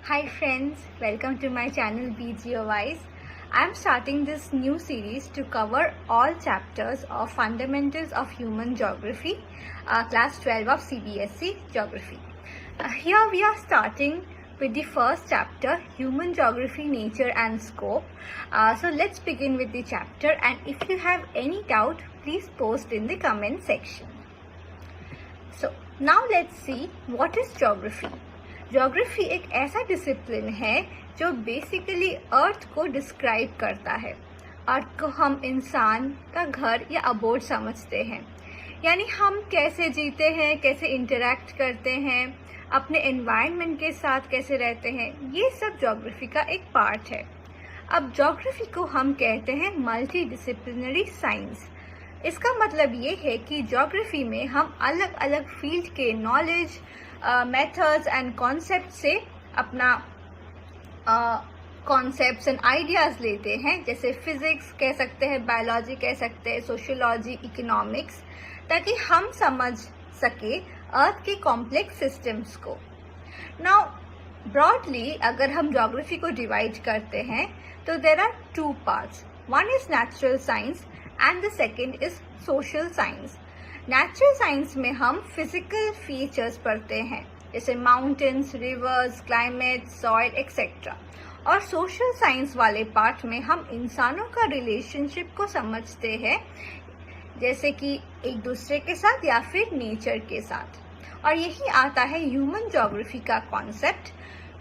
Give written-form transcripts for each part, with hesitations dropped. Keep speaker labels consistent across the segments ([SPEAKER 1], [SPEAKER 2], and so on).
[SPEAKER 1] Hi friends, welcome to my channel BeGeoWise. I am starting this new series to cover all chapters of Fundamentals of Human Geography, class 12 of CBSE Geography. Here we are starting with the first chapter, Human Geography, Nature and Scope. So let's begin with the chapter, and if you have any doubt, please post in the comment section. So now let's see what is geography. Geography एक ऐसा discipline है जो basically earth को describe करता है। अर्थ को हम इंसान का घर या अबोर्ड समझते हैं, यानी हम कैसे जीते हैं, कैसे इंटरैक्ट करते हैं, अपने एनवायरनमेंट के साथ कैसे रहते हैं, ये सब ज्योग्राफी का एक पार्ट है। अब ज्योग्राफी को हम कहते हैं मल्टी डिसिप्लिनरी साइंस। इसका मतलब ये है कि ज्योग्राफी में हम अलग अलग फील्ड के नॉलेज, मेथड्स एंड कॉन्सेप्ट से अपना कॉन्सेप्ट्स एंड आइडियाज़ लेते हैं, जैसे फिजिक्स कह सकते हैं, बायोलॉजी कह सकते हैं, सोशियोलॉजी, इकोनॉमिक्स, ताकि हम समझ सके अर्थ के कॉम्प्लेक्स सिस्टम्स को। नाउ ब्रॉडली अगर हम ज्योग्राफी को डिवाइड करते हैं तो there are two parts. One is natural science and the second is social science. Natural science में हम फिजिकल फीचर्स पढ़ते हैं, जैसे mountains, rivers, climate, soil etcetera. और सोशल साइंस वाले पार्ट में हम इंसानों का रिलेशनशिप को समझते हैं, जैसे कि एक दूसरे के साथ या फिर नेचर के साथ। और यही आता है ह्यूमन ज्योग्राफी का कॉन्सेप्ट।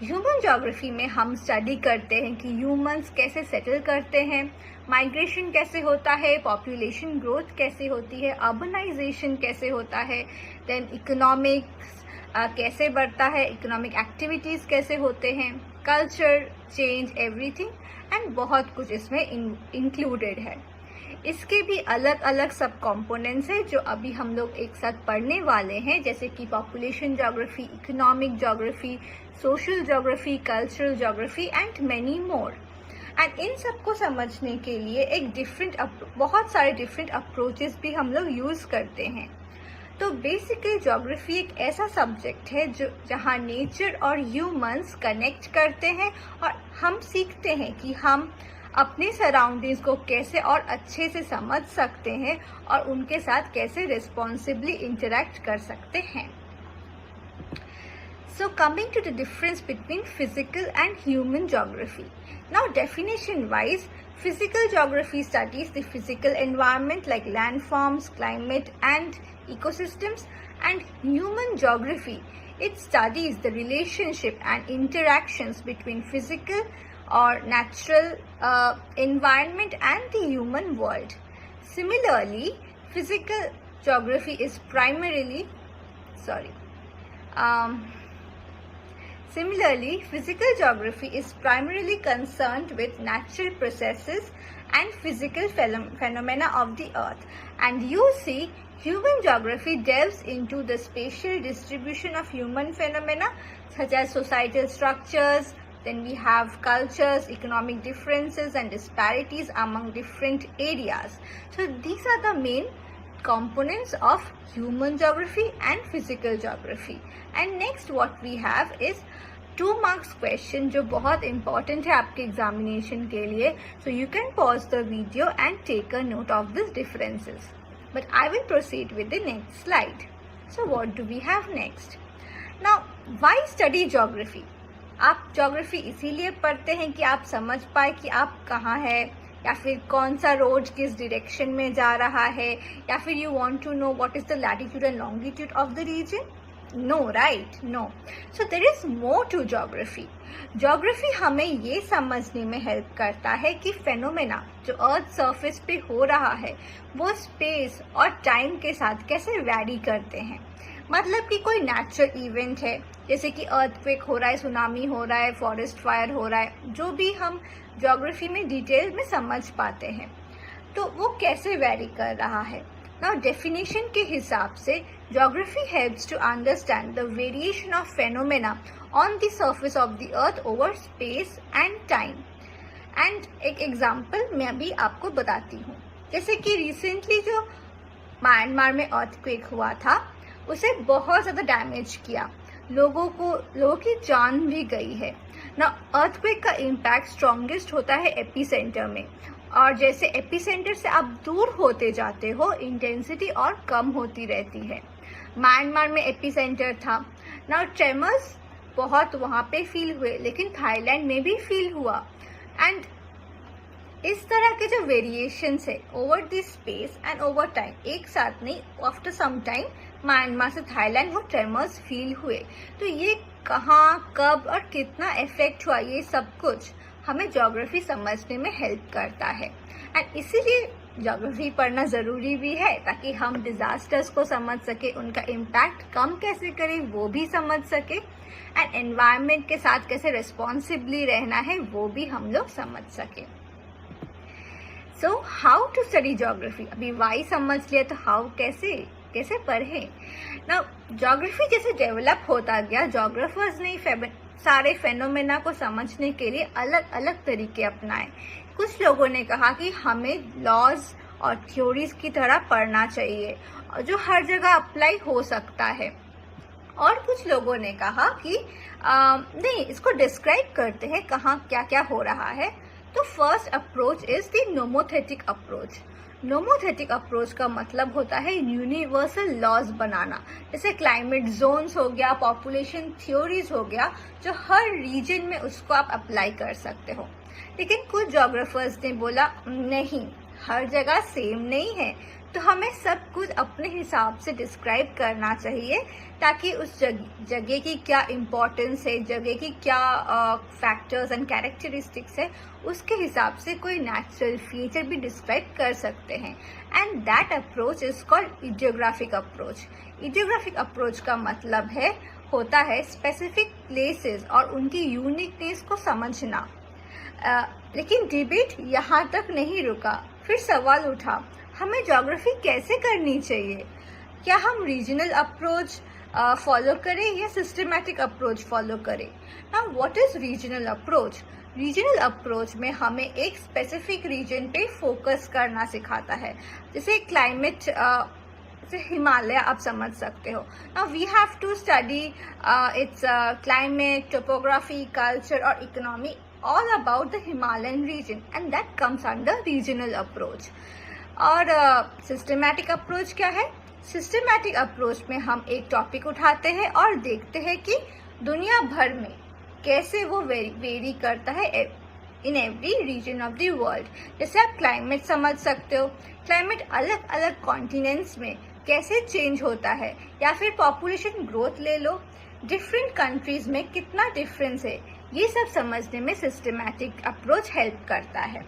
[SPEAKER 1] ह्यूमन ज्योग्राफी में हम स्टडी करते हैं कि ह्यूमंस कैसे सेटल करते हैं, माइग्रेशन कैसे होता है, पॉपुलेशन ग्रोथ कैसे होती है, अर्बनाइजेशन कैसे होता है, देन इकोनॉमिक्स कैसे बढ़ता है, इकोनॉमिक एक्टिविटीज़ कैसे होते हैं, कल्चर चेंज, एवरीथिंग एंड बहुत कुछ इसमें इंक्लूडेड है। इसके भी अलग अलग सब कॉम्पोनेंट्स हैं जो अभी हम लोग एक साथ पढ़ने वाले हैं, जैसे कि population geography, economic geography, social geography, cultural geography and many more. And in सबको समझने के लिए बहुत सारे डिफरेंट अप्रोचेस भी हम लोग यूज़ करते हैं। तो बेसिकली ज्योग्राफी एक ऐसा सब्जेक्ट है जो जहाँ नेचर और ह्यूमंस कनेक्ट करते हैं और हम सीखते हैं कि हम अपने सराउंडिंग्स को कैसे और अच्छे से समझ सकते हैं और उनके साथ कैसे रिस्पॉन्सिबली इंटरैक्ट कर सकते हैं। So coming to the difference between physical and human geography. Now definition wise, physical geography studies the physical environment like landforms, climate and ecosystems, and human geography, it studies the relationship and interactions between physical or natural environment and the human world. Similarly, physical geography is primarily Similarly, physical geography is primarily concerned with natural processes and physical phenomena of the earth. And you see, human geography delves into the spatial distribution of human phenomena such as societal structures, then we have cultures, economic differences and disparities among different areas. So these are the main components of human geography and physical geography. And next what we have is 2 marks question जो बहुत important है आपके examination के लिए. So you can pause the video and take a note of these differences. But I will proceed with the next slide. So what do we have next? Now why study geography? आप geography इसीलिए पढ़ते हैं कि आप समझ पाए कि आप कहाँ है, या फिर कौन सा रोड किस डायरेक्शन में जा रहा है, या फिर you want to know what is the latitude and longitude of the region? No, right, no. So there is more to geography. Geography हमें ये समझने में हेल्प करता है कि फेनोमेना जो अर्थ सरफेस पे हो रहा है वो स्पेस और टाइम के साथ कैसे वैरी करते हैं। मतलब कि कोई नेचुरल इवेंट है, जैसे कि अर्थक्वेक हो रहा है, सुनामी हो रहा है, फॉरेस्ट फायर हो रहा है, जो भी हम ज्योग्राफी में डिटेल में समझ पाते हैं, तो वो कैसे वेरी कर रहा है। नाउ डेफिनेशन के हिसाब से geography helps to understand the variation of phenomena on the surface of the earth over space and time. And एक एग्जाम्पल मैं अभी आपको बताती हूँ, जैसे कि रिसेंटली जो म्यांमार में अर्थक्वेक हुआ था उसे बहुत ज़्यादा डैमेज किया, लोगों की जान भी गई है। ना अर्थक्वेक का इम्पैक्ट स्ट्रॉन्गेस्ट होता है एपिसेंटर में, और जैसे एपिसेंटर से आप दूर होते जाते हो इंटेंसिटी और कम होती रहती है। म्यांमार में एपिसेंटर था ना, ट्रेमर्स बहुत वहाँ पे फील हुए, लेकिन थाईलैंड में भी फील हुआ। एंड इस तरह के जो वेरिएशंस है over this space and over time, एक साथ नहीं, आफ्टर सम टाइम म्यांमार से थाईलैंड वो ट्रेमर्स फील हुए। तो ये कहाँ, कब और कितना इफेक्ट हुआ, ये सब कुछ हमें ज्योग्राफी समझने में हेल्प करता है। एंड इसीलिए ज्योग्राफी पढ़ना ज़रूरी भी है, ताकि हम डिजास्टर्स को समझ सके, उनका इम्पैक्ट कम कैसे करें वो भी समझ सके, एंड एनवायरनमेंट के साथ कैसे रिस्पॉन्सिबली रहना है वो भी हम लोग समझ सके। So how to study geography, अभी वाई समझ लिया तो हाउ कैसे पढ़े ना। ज्योग्राफी जैसे डेवलप होता गया, ज्योग्राफर्स ने सारे फेनोमेना को समझने के लिए अलग अलग तरीके अपनाए। कुछ लोगों ने कहा कि हमें लॉज और थ्योरीज की तरह पढ़ना चाहिए जो हर जगह अप्लाई हो सकता है, और कुछ लोगों ने कहा कि नहीं, इसको डिस्क्राइब करते हैं कहाँ क्या क्या हो रहा है। तो first approach is the nomothetic approach. Nomothetic approach का मतलब होता है यूनिवर्सल लॉज बनाना, जैसे क्लाइमेट जोन्स हो गया, पॉपुलेशन थ्योरीज हो गया, जो हर रीजन में उसको आप अप्लाई कर सकते हो। लेकिन कुछ ज्योग्राफर्स ने बोला नहीं, हर जगह सेम नहीं है, तो हमें सब कुछ अपने हिसाब से डिस्क्राइब करना चाहिए, ताकि उस जगह की क्या इम्पोर्टेंस है, जगह की क्या फैक्टर्स एंड कैरेक्टरिस्टिक्स है, उसके हिसाब से कोई नेचुरल फीचर भी डिस्क्राइब कर सकते हैं। And that approach is called idiographic approach. Idiographic approach का मतलब होता है स्पेसिफिक प्लेसेस और उनकी यूनिकनेस को समझना। लेकिन डिबेट यहाँ तक नहीं रुका, फिर सवाल उठा, हमें ज्योग्राफी कैसे करनी चाहिए? क्या हम रीजनल अप्रोच फॉलो करें या सिस्टमैटिक अप्रोच फॉलो करें? Now what is regional approach? Regional approach में हमें एक स्पेसिफिक रीजन पे फोकस करना सिखाता है, जैसे क्लाइमेट, जैसे हिमालय आप समझ सकते हो। Now we have to study its climate, topography, culture और economy, all about the Himalayan region, and that comes under regional approach. और सिस्टमैटिक अप्रोच क्या है? सिस्टमैटिक अप्रोच में हम एक टॉपिक उठाते हैं और देखते हैं कि दुनिया भर में कैसे वो वेरी करता है in every region of the world. जैसे आप क्लाइमेट समझ सकते हो, क्लाइमेट अलग अलग कॉन्टिनेंट्स में कैसे चेंज होता है, या फिर पॉपुलेशन ग्रोथ ले लो, डिफरेंट कंट्रीज में कितना डिफरेंस है, ये सब समझने में सिस्टमैटिक अप्रोच हेल्प करता है।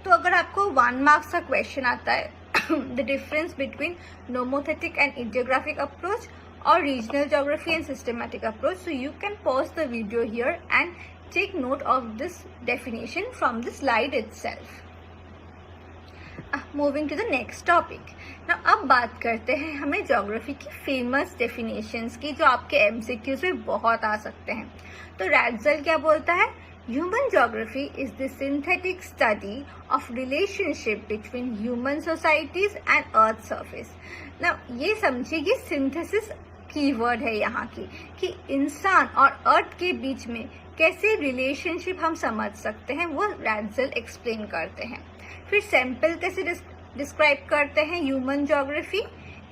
[SPEAKER 1] तो अगर आपको 1 मार्क्स का क्वेश्चन आता है the difference between nomothetic and idiographic approach और regional geography and systematic approach, so you can pause the video here and take note of this definition from the slide itself. Moving to the next topic. Now अब बात करते हैं हमें geography की famous definitions की, जो आपके MCQs में बहुत आ सकते हैं। तो रैडजल क्या बोलता है? Human geography is the synthetic study of relationship between human societies and earth surface. ना ये समझिए, ये सिंथेसिस कीवर्ड है यहाँ की, कि इंसान और अर्थ के बीच में कैसे रिलेशनशिप हम समझ सकते हैं, वो रैडजल एक्सप्लेन करते हैं। फिर सैंपल कैसे डिस्क्राइब करते हैं human geography?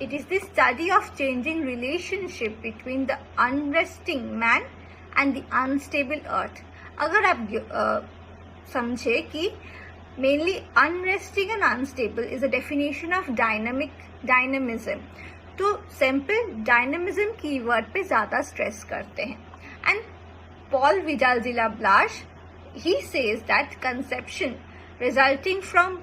[SPEAKER 1] It is the study of changing relationship between the unresting man and the unstable earth. अगर आप समझे कि mainly unresting and unstable is a definition of dynamism, तो सैंपल डायनामिज्म कीवर्ड पे ज्यादा स्ट्रेस करते हैं। And Paul Vidal de la Blache, he says that conception resulting from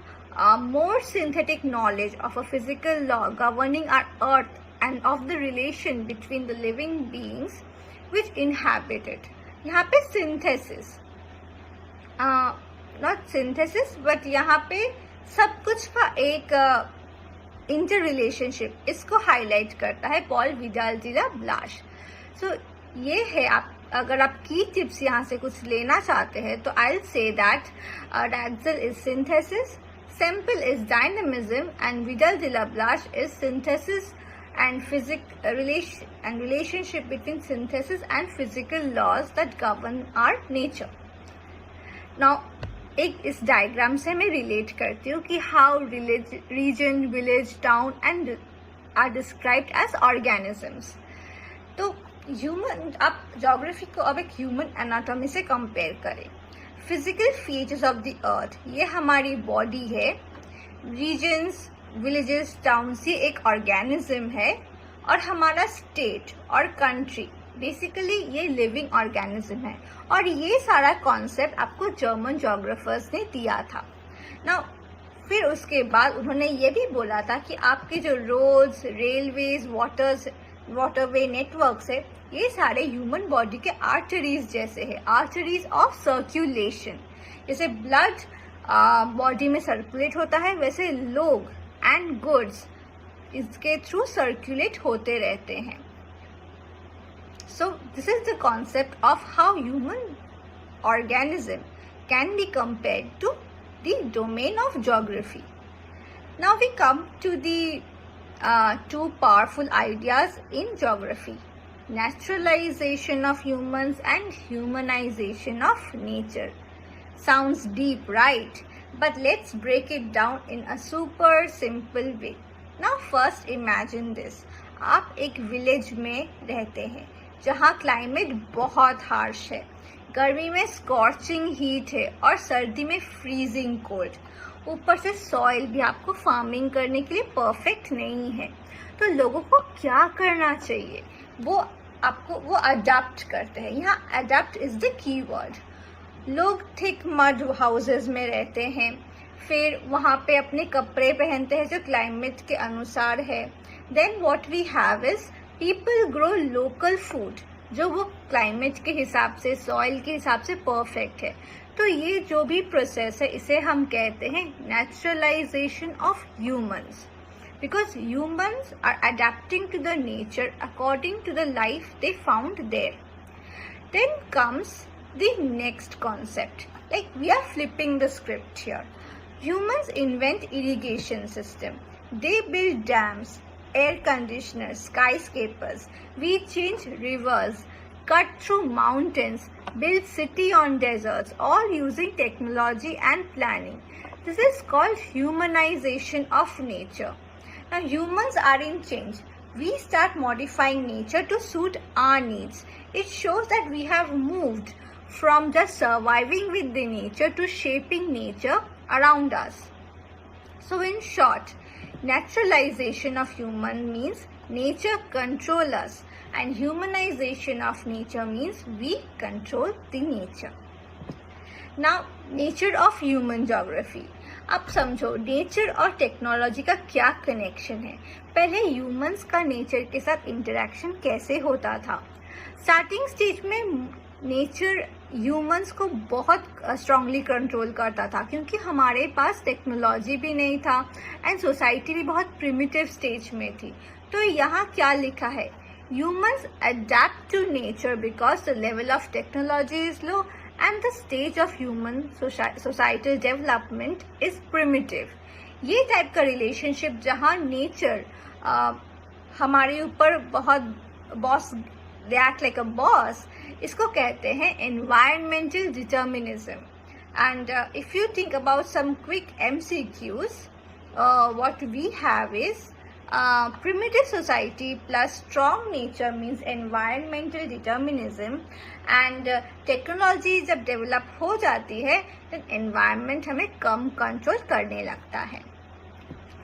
[SPEAKER 1] more synthetic knowledge of a physical law governing our earth and of the relation between the living beings which inhabit it. यहाँ पे synthesis, not synthesis but यहाँ पे सब कुछ का एक inter relationship, इसको highlight करता है पॉल विडाल-डी-ला-ब्लाश। सो ये है, आप अगर आप की टिप्स यहाँ से कुछ लेना चाहते हैं तो I will say that Ratzel is synthesis, Semple is dynamism and Vidal de la Blache is synthesis, and relationship between synthesis and physical laws that govern our nature. Now एक इस डायग्राम से मैं रिलेट करती हूँ कि how region, village, town and are described as organisms. तो human, आप geography को अब एक ह्यूमन एनाटॉमी से कंपेयर करें. Physical features of the earth, ये हमारी बॉडी है. रीजन्स, विलेजेस, टाउन्स, ये एक ऑर्गेनिज्म है. और हमारा स्टेट और कंट्री बेसिकली ये लिविंग ऑर्गेनिज्म है. और ये सारा कॉन्सेप्ट आपको जर्मन जोग्राफर्स ने दिया था ना. फिर उसके बाद उन्होंने ये भी बोला था कि आपके जो रोड्स, रेलवेज, वाटरवे नेटवर्क्स है, ये सारे ह्यूमन बॉडी के आर्टरीज जैसे है, आर्टरीज ऑफ सर्कुलेशन. जैसे ब्लड बॉडी में सर्कुलेट होता है, वैसे लोग एंड गुड्स इसके थ्रू सर्कुलेट होते रहते हैं. So this is the concept of how human organism can be compared to the domain of geography. Now we come to the two powerful ideas in geography: naturalization of humans and humanization of nature. Sounds deep, right? But let's break it down in a super simple way. Now first imagine this. आप एक village में रहते हैं जहाँ climate बहुत harsh है. गर्मी में स्कॉर्चिंग हीट है और सर्दी में फ्रीजिंग कोल्ड. ऊपर से सॉइल भी आपको फार्मिंग करने के लिए परफेक्ट नहीं है. तो लोगों को क्या करना चाहिए? वो अडैप्ट करते हैं. यहाँ adapt is the key word. लोग थिक मड हाउसेस में रहते हैं, फिर वहाँ पे अपने कपड़े पहनते हैं जो क्लाइमेट के अनुसार है. Then what we have is people grow local food जो वो क्लाइमेट के हिसाब से, सॉइल के हिसाब से परफेक्ट है. तो ये जो भी प्रोसेस है इसे हम कहते हैं naturalization of humans, because humans are adapting to the nature according to the life they found there. Then comes the next concept, like we are flipping the script here. Humans invent irrigation system. They build dams, air conditioners, skyscrapers. We change rivers, cut through mountains, build city on deserts, all using technology and planning. This is called humanization of nature. Now humans are in change. We start modifying nature to suit our needs. It shows that we have moved from just surviving with the nature to shaping nature around us. So in short, naturalization of human means nature control us, and humanization of nature means we control the nature. Now nature of human geography. अब समझो nature और technology का क्या connection है. पहले humans का nature के साथ इंटरेक्शन कैसे होता था. स्टार्टिंग स्टेज में नेचर ह्यूमंस को बहुत स्ट्रांगली कंट्रोल करता था, क्योंकि हमारे पास टेक्नोलॉजी भी नहीं था एंड सोसाइटी भी बहुत प्रिमिटिव स्टेज में थी. तो यहाँ क्या लिखा है, humans adapt to nature because the level of technology is low and the stage of human societal development is primitive. ये टाइप का रिलेशनशिप जहाँ नेचर हमारे ऊपर बहुत they act like a boss, इसको कहते हैं environmental determinism. And if you think about some quick MCQs, what we have is primitive society plus strong nature means environmental determinism, and technology जब develop हो जाती है then environment हमें कम control करने लगता है.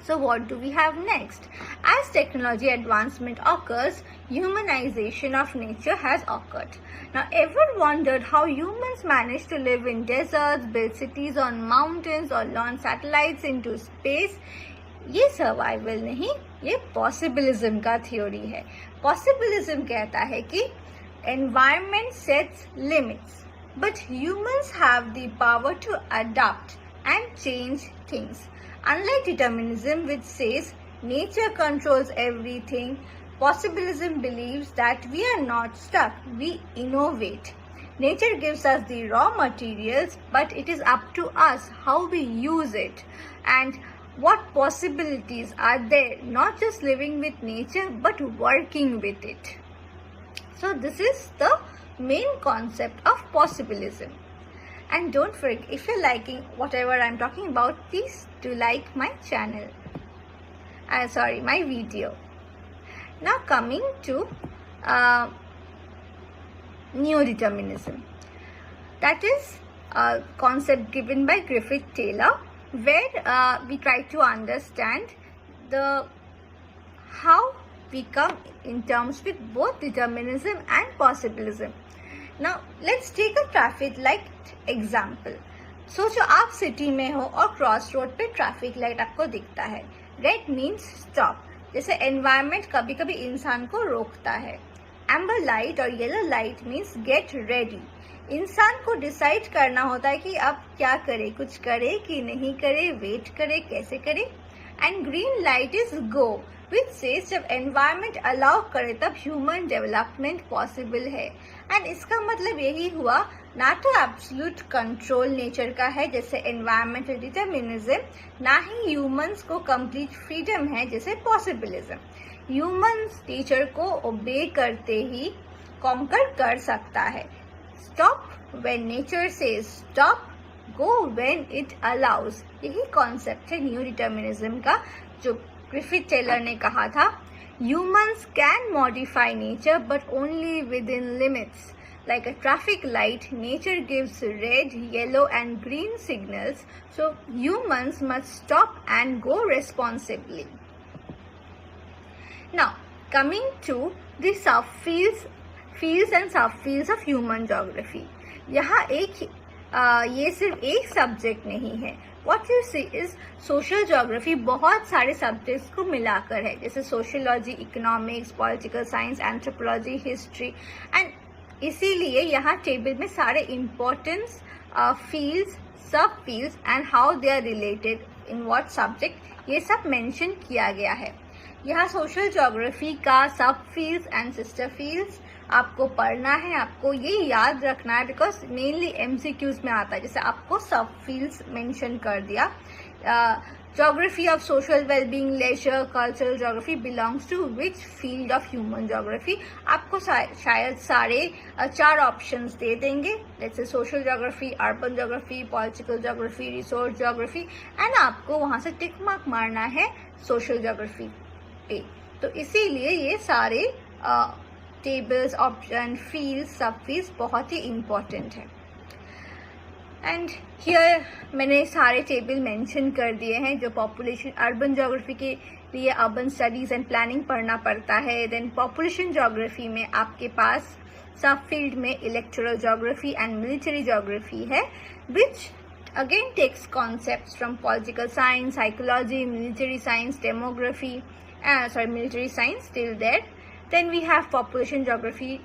[SPEAKER 1] So what do we have next? As technology advancement occurs, humanization of nature has occurred. Now, ever wondered how humans manage to live in deserts, build cities on mountains, or launch satellites into space? ये survival नहीं, ये possibilism का theory है. Possibilism कहता है कि environment sets limits, but humans have the power to adapt and change things. Unlike determinism, which says nature controls everything, possibilism believes that we are not stuck, we innovate. Nature gives us the raw materials, but it is up to us how we use it. And what possibilities are there, not just living with nature but working with it. So this is the main concept of possibilism. And don't forget, if you're liking whatever I'm talking about, please do like my channel. My video. Now coming to Neo-determinism. That is a concept given by Griffith Taylor, where we try to understand how we come in terms with both determinism and possibilism. Now let's take a traffic light example. सोचो आप city में हो और cross road पे traffic light आपको दिखता है. Red means stop. जैसे एनवायरनमेंट कभी कभी इंसान को रोकता है. एम्बर लाइट और yellow light means get ready. इंसान को डिसाइड करना होता है कि अब क्या करे, कुछ करे कि नहीं करे, वेट करे, कैसे करे. And green light is go, which says जब एनवायरनमेंट अलाउ करे तब ह्यूमन डेवलपमेंट पॉसिबल है. एंड इसका मतलब यही हुआ, ना तो एब्सोल्यूट कंट्रोल नेचर का है जैसे एनवायरमेंटल डिटर्मिनिज्म, ना ही ह्यूमंस को कंप्लीट फ्रीडम है जैसे पॉसिबिलिज्म. ह्यूमंस नेचर को ओबे करते ही कॉन्कर कर सकता है. Stop when nature says stop, go when it allows. यही कॉन्सेप्ट है न्यू डिटर्मिनिज्म का, जो ग्रिफिथ टेलर ने कहा था. Humans can modify nature but only within limits. Like a traffic light, nature gives red, yellow and green signals, so humans must stop and go responsibly. Now, coming to the fields and subfields of human geography. यहाँ ये सिर्फ एक subject नहीं है. What you see is social geography बहुत सारे subjects को मिलाकर है, जैसे sociology, economics, political science, anthropology, history. And इसीलिए यहाँ टेबल में सारे इम्पोर्टेंस फील्ड्स, सब fields and how they are related in what subject, ये सब मेंशन किया गया है. यहाँ सोशल ज्योग्राफी का सब फील्ड्स एंड सिस्टर फील्ड्स आपको पढ़ना है, आपको ये याद रखना है, बिकॉज मेनली एमसीक्यूज में आता है. जैसे आपको सब फील्ड्स मेंशन कर दिया. Geography of social wellbeing, leisure, cultural geography belongs to which field of human geography. आपको शायद सारे 4 ऑप्शंस दे देंगे, जैसे social geography, urban geography, political geography, resource geography, and आपको वहां से टिक मार्क मारना है सोशल ज्योग्राफी पे. तो इसीलिए ये सारे टेबल्स, ऑप्शन, फील्ड्स, सब फील्ड्स बहुत ही इम्पोर्टेंट है. एंड हियर मैंने सारे टेबल मेंशन कर दिए हैं. जो पॉपुलेशन, अर्बन ज्योग्राफी के लिए अर्बन स्टडीज एंड प्लानिंग पढ़ना पड़ता है. देन पॉपुलेशन ज्योग्राफी में आपके पास सब फील्ड में electoral geography and military geography है, विच again takes concepts from political science, psychology, military science, military science still there. Then we have population geography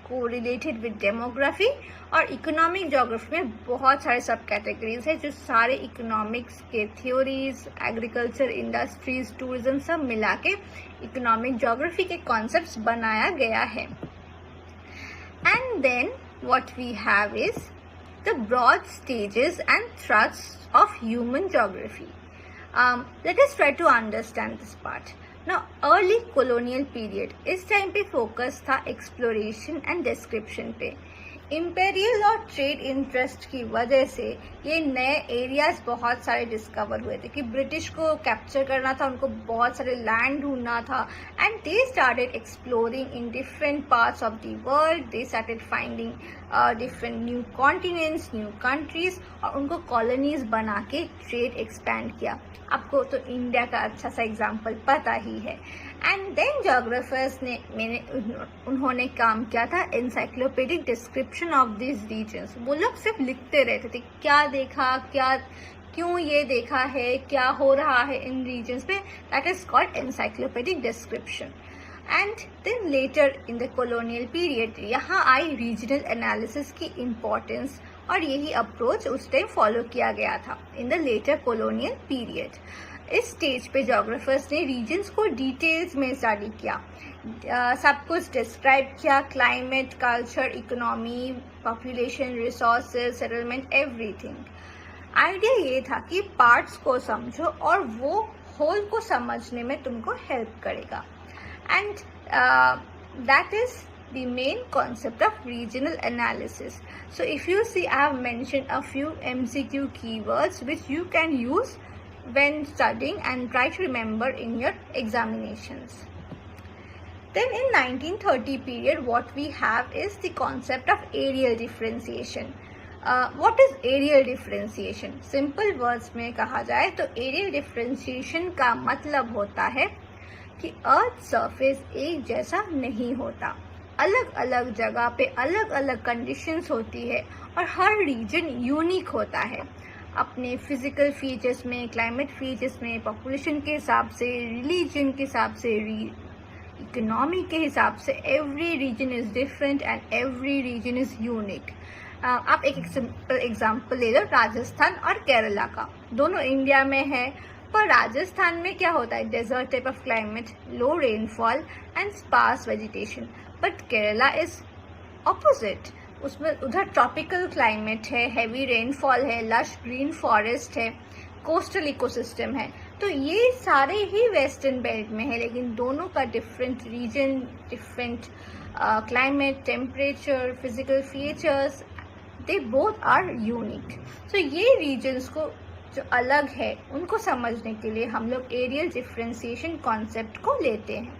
[SPEAKER 1] correlated with demography. और economic geography में बहुत सारे सब कैटेगरीज है, जो सारे इकोनॉमिक्स के थ्योरीज, एग्रीकल्चर, इंडस्ट्रीज, टूरिज्म सब मिला के इकोनॉमिक ज्योग्राफी के कॉन्सेप्ट्स बनाया गया है. And then what we have is the broad stages and thrusts of human geography. Let us try to understand this part. Now, early colonial period, इस time पे focus था एक्सप्लोरेशन एंड डिस्क्रिप्शन पे. Imperial और trade interest की वजह से ये नए एरियाज बहुत सारे डिस्कवर हुए थे कि ब्रिटिश को कैप्चर करना था, उनको बहुत सारे लैंड ढूंढना था. And they started exploring in different parts of the world. They started finding different new continents, new countries, और उनको कॉलोनीज बना के ट्रेड एक्सपैंड किया. आपको तो इंडिया का अच्छा सा एग्जाम्पल पता ही है. एंड देन जोग्राफर्स उन्होंने काम किया था एनसाइक्लोपीडिक डिस्क्रिप्शन ऑफ दिस रीजन्स. वो लोग सिर्फ लिखते रहते थे, क्या देखा, क्या क्यों ये देखा है, क्या हो रहा है इन रीजन्स पे. That is called encyclopedic description. And then later in the colonial period यहाँ आई रीजनल एनालिसिस की इम्पोर्टेंस, और यही अप्रोच उस टाइम फॉलो किया गया था in the later colonial period. इस स्टेज पे जोग्राफर्स ने रीजन्स को डिटेल्स में स्टडी किया, सब कुछ डिस्क्राइब किया, climate, culture, economy, population, resources, settlement, everything. Idea ये था कि पार्ट्स को समझो और वो होल को समझने में तुमको हेल्प करेगा. And that is the main concept of regional analysis. So if you see, I have mentioned a few MCQ keywords which you can use when studying and try to remember in your examinations. Then in 1930 period, what we have is the concept of areal differentiation. What is areal differentiation? Simple words में कहा जाए तो areal differentiation का मतलब होता है कि earth surface एक जैसा नहीं होता. अलग अलग जगह पे अलग अलग कंडीशंस होती है और हर रीजन यूनिक होता है अपने फिजिकल फीचर्स में, क्लाइमेट फीचर्स में, पॉपुलेशन के हिसाब से, रिलीजन के हिसाब से, इकोनॉमी के हिसाब से. Every region is different and every region is unique. आप एक सिंपल एग्जांपल ले लो राजस्थान और केरला का. दोनों इंडिया में है, पर राजस्थान में क्या होता है? Desert type of climate, low rainfall and sparse vegetation. But Kerala is opposite. उसमें उधर ट्रॉपिकल क्लाइमेट है, हैवी रेनफॉल है, लश ग्रीन फॉरेस्ट है, कोस्टल इकोसिस्टम है. तो ये सारे ही वेस्टर्न बेल्ट में है, लेकिन दोनों का different region, different climate, temperature, physical features, they both are unique. So ये रीजन्स को जो अलग है उनको समझने के लिए हम लोग एरियल डिफरेंशिएशन कॉन्सेप्ट को लेते हैं.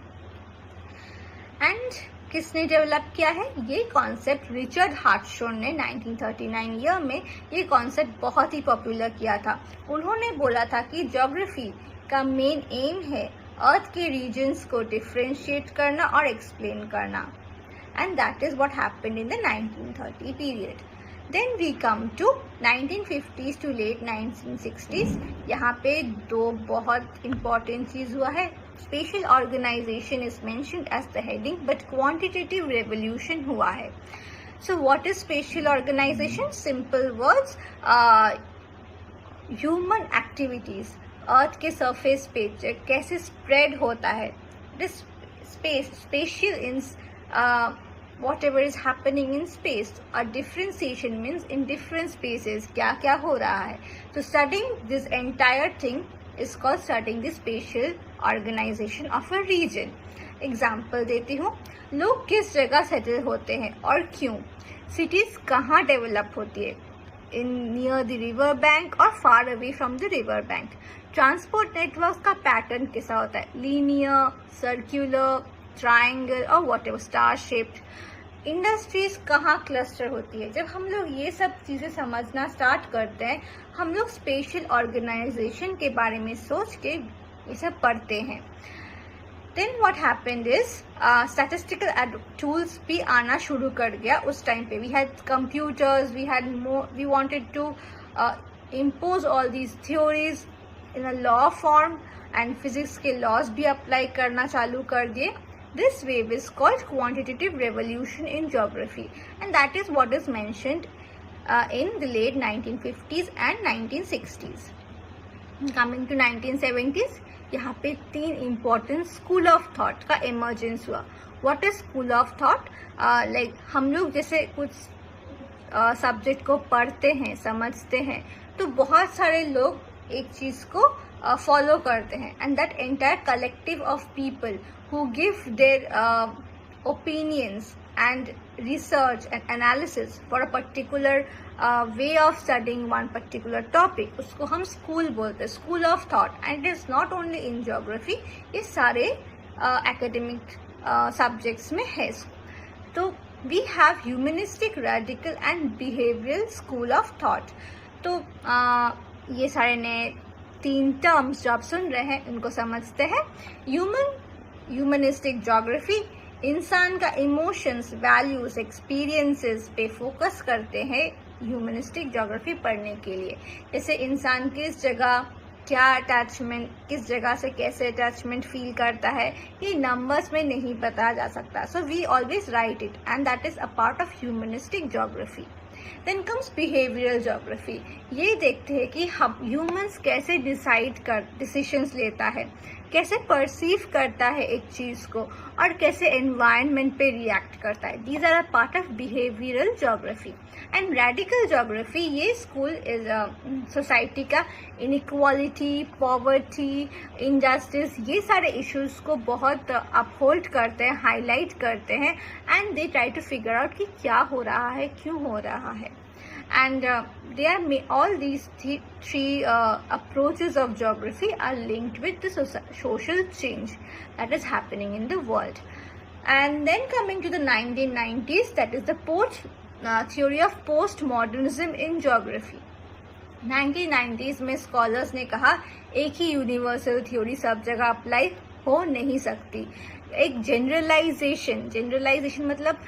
[SPEAKER 1] एंड किसने डेवलप किया है ये कॉन्सेप्ट? रिचर्ड हार्टशॉर्न ने 1939 ईयर में ये कॉन्सेप्ट बहुत ही पॉपुलर किया था. उन्होंने बोला था कि ज्योग्राफी का मेन एम है अर्थ के रीजन्स को डिफरेंशिएट करना और एक्सप्लेन करना. And that is what happened in the 1930 period. Then we come to 1950s to late 1960s. यहाँ पे दो बहुत important चीज हुआ है. Spatial organization is mentioned as the heading, but quantitative revolution हुआ है. So what is spatial organization? Simple words, human activities. Earth के surface पे कैसे spread होता है. This spatial in whatever is happening in space. A differentiation means in different spaces क्या क्या हो रहा है. So studying this entire thing is called studying the spatial organization of a region. Example देती हूँ. लोग किस जगह सेटल होते हैं और क्यों? Cities कहाँ डेवलप होती है? In near the river bank or far away from the river bank. Transport networks का पैटर्न कैसा होता है? Linear, circular, ट्राइंगल और what ever star shaped. Industries कहाँ क्लस्टर होती है? जब हम लोग ये सब चीज़ें समझना स्टार्ट करते हैं हम लोग स्पेशल ऑर्गेनाइजेशन के बारे में सोच के ये सब पढ़ते हैं. Then what happened is statistical tools भी आना शुरू कर गया उस टाइम पे. We had computers, we wanted to impose all these theories in a law form and physics के लॉज भी अप्लाई करना चालू कर दिए. This wave is called quantitative revolution in geography, and that is what is mentioned in the late 1950s and 1960s. Coming to 1970s, यहाँ पे तीन important school of thought का emergence हुआ. What is school of thought? Like हम लोग जैसे कुछ subject को पढ़ते हैं, समझते हैं, तो बहुत सारे लोग एक चीज़ को follow करते हैं, and that entire collective of people who give their opinions and research and analysis for a particular way of studying one particular topic, उसको हम school बोलते हैं, school of thought. And it is not only in geography, ये सारे academic subjects में है. तो we have humanistic, radical and behavioral school of thought. तो ये सारे नए तीन टर्म्स जो आप सुन रहे हैं उनको समझते हैं. ह्यूमनिस्टिक ज्योग्राफी इंसान का इमोशंस, वैल्यूज, एक्सपीरियंसेस पे फोकस करते हैं ह्यूमनिस्टिक ज्योग्राफी पढ़ने के लिए. जैसे इंसान किस जगह क्या अटैचमेंट, किस जगह से कैसे अटैचमेंट फील करता है, ये नंबर्स में नहीं बताया जा सकता. So we always write it and that is a part of humanistic geography. Then comes behavioural geography. ये देखते हैं कि हम ह्यूमंस कैसे डिसाइड कर डिसीशंस लेता है, कैसे परसीव करता है एक चीज़ को और कैसे एनवायरनमेंट पे रिएक्ट करता है. These are a part of behavioural geography. And radical geography, ये स्कूल इज सोसाइटी का इनइक्वालिटी, पॉवर्टी, इनजस्टिस, ये सारे इश्यूज को बहुत अपहोल्ड करते हैं, हाईलाइट करते हैं, and they try to figure out कि क्या हो रहा है, क्यों हो रहा है. And all these three approaches of geography are linked with the social change that is happening in the world. And then coming to the 1990s, that is the theory of postmodernism in geography. 1990s में scholars ने कहा एक ही universal theory सब जगह apply हो नहीं सकती. एक जनरलाइजेशन मतलब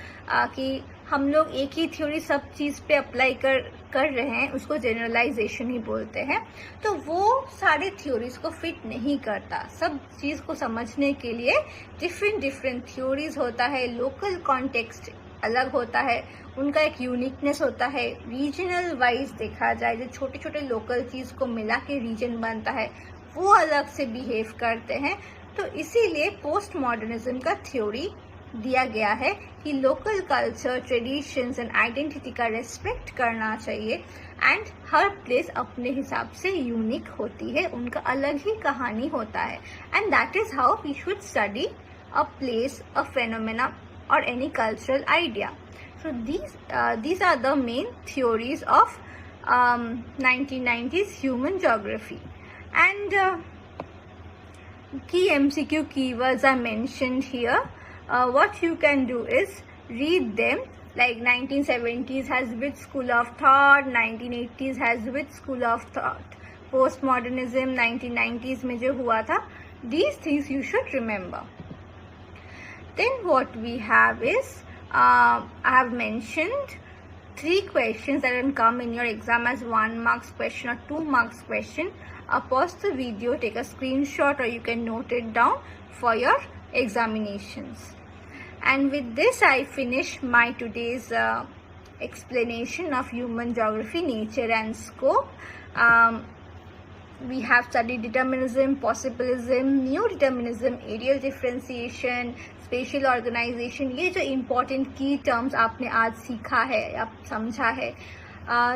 [SPEAKER 1] कि हम लोग एक ही थ्योरी सब चीज़ पे अप्लाई कर रहे हैं, उसको जनरलाइजेशन ही बोलते हैं. तो वो सारे थ्योरीज को फिट नहीं करता. सब चीज़ को समझने के लिए डिफरेंट थ्योरीज होता है, लोकल कॉन्टेक्स्ट अलग होता है, उनका एक यूनिकनेस होता है. रीजनल वाइज देखा जाए, जो छोटे छोटे लोकल चीज़ को मिला के रीजन बनता है, वो अलग से बिहेव करते हैं. तो इसीलिए पोस्ट मॉडर्निज्म का थ्योरी दिया गया है कि local culture, traditions and identity का रेस्पेक्ट करना चाहिए. एंड हर प्लेस अपने हिसाब से यूनिक होती है, उनका अलग ही कहानी होता है. And that is how we should study a place, a phenomena और any cultural idea. So these are the main theories of 1990s human geography. And key MCQ keywords are mentioned here. What you can do is read them, like 1970s has which school of thought, 1980s has which school of thought, postmodernism 1990s में जो हुआ था, these things you should remember. Then what we have is I have mentioned 3 questions that can come in your exam as 1 marks question or 2 marks question. Pause the video, take a screenshot, or you can note it down for your examinations. And with this I finish my today's explanation of human geography, nature and scope. We have studied determinism, possibilism, neo-determinism, areal differentiation, spatial organization. ये जो important key terms आपने आज सीखा है, आप समझा है,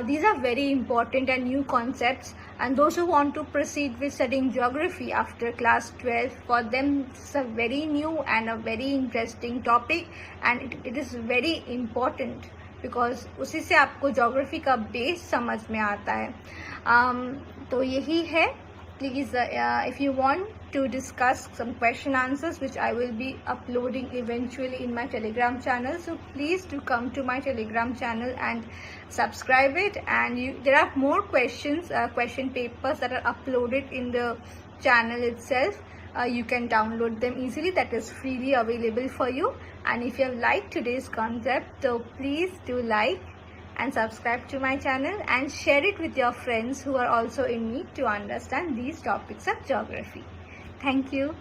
[SPEAKER 1] these are very important and new concepts. And those who want to proceed with studying geography after class 12, for them it's a very new and a very interesting topic, and it is very important because उसी से आपको geography का base समझ में आता है. तो यही है. Please, if you want to discuss some question answers, which I will be uploading eventually in my Telegram channel, so please do come to my Telegram channel and subscribe it. And there are more questions, question papers that are uploaded in the channel itself. You can download them easily. That is freely available for you. And if you have liked today's concept, so please do like and subscribe to my channel and share it with your friends who are also in need to understand these topics of geography. Thank you.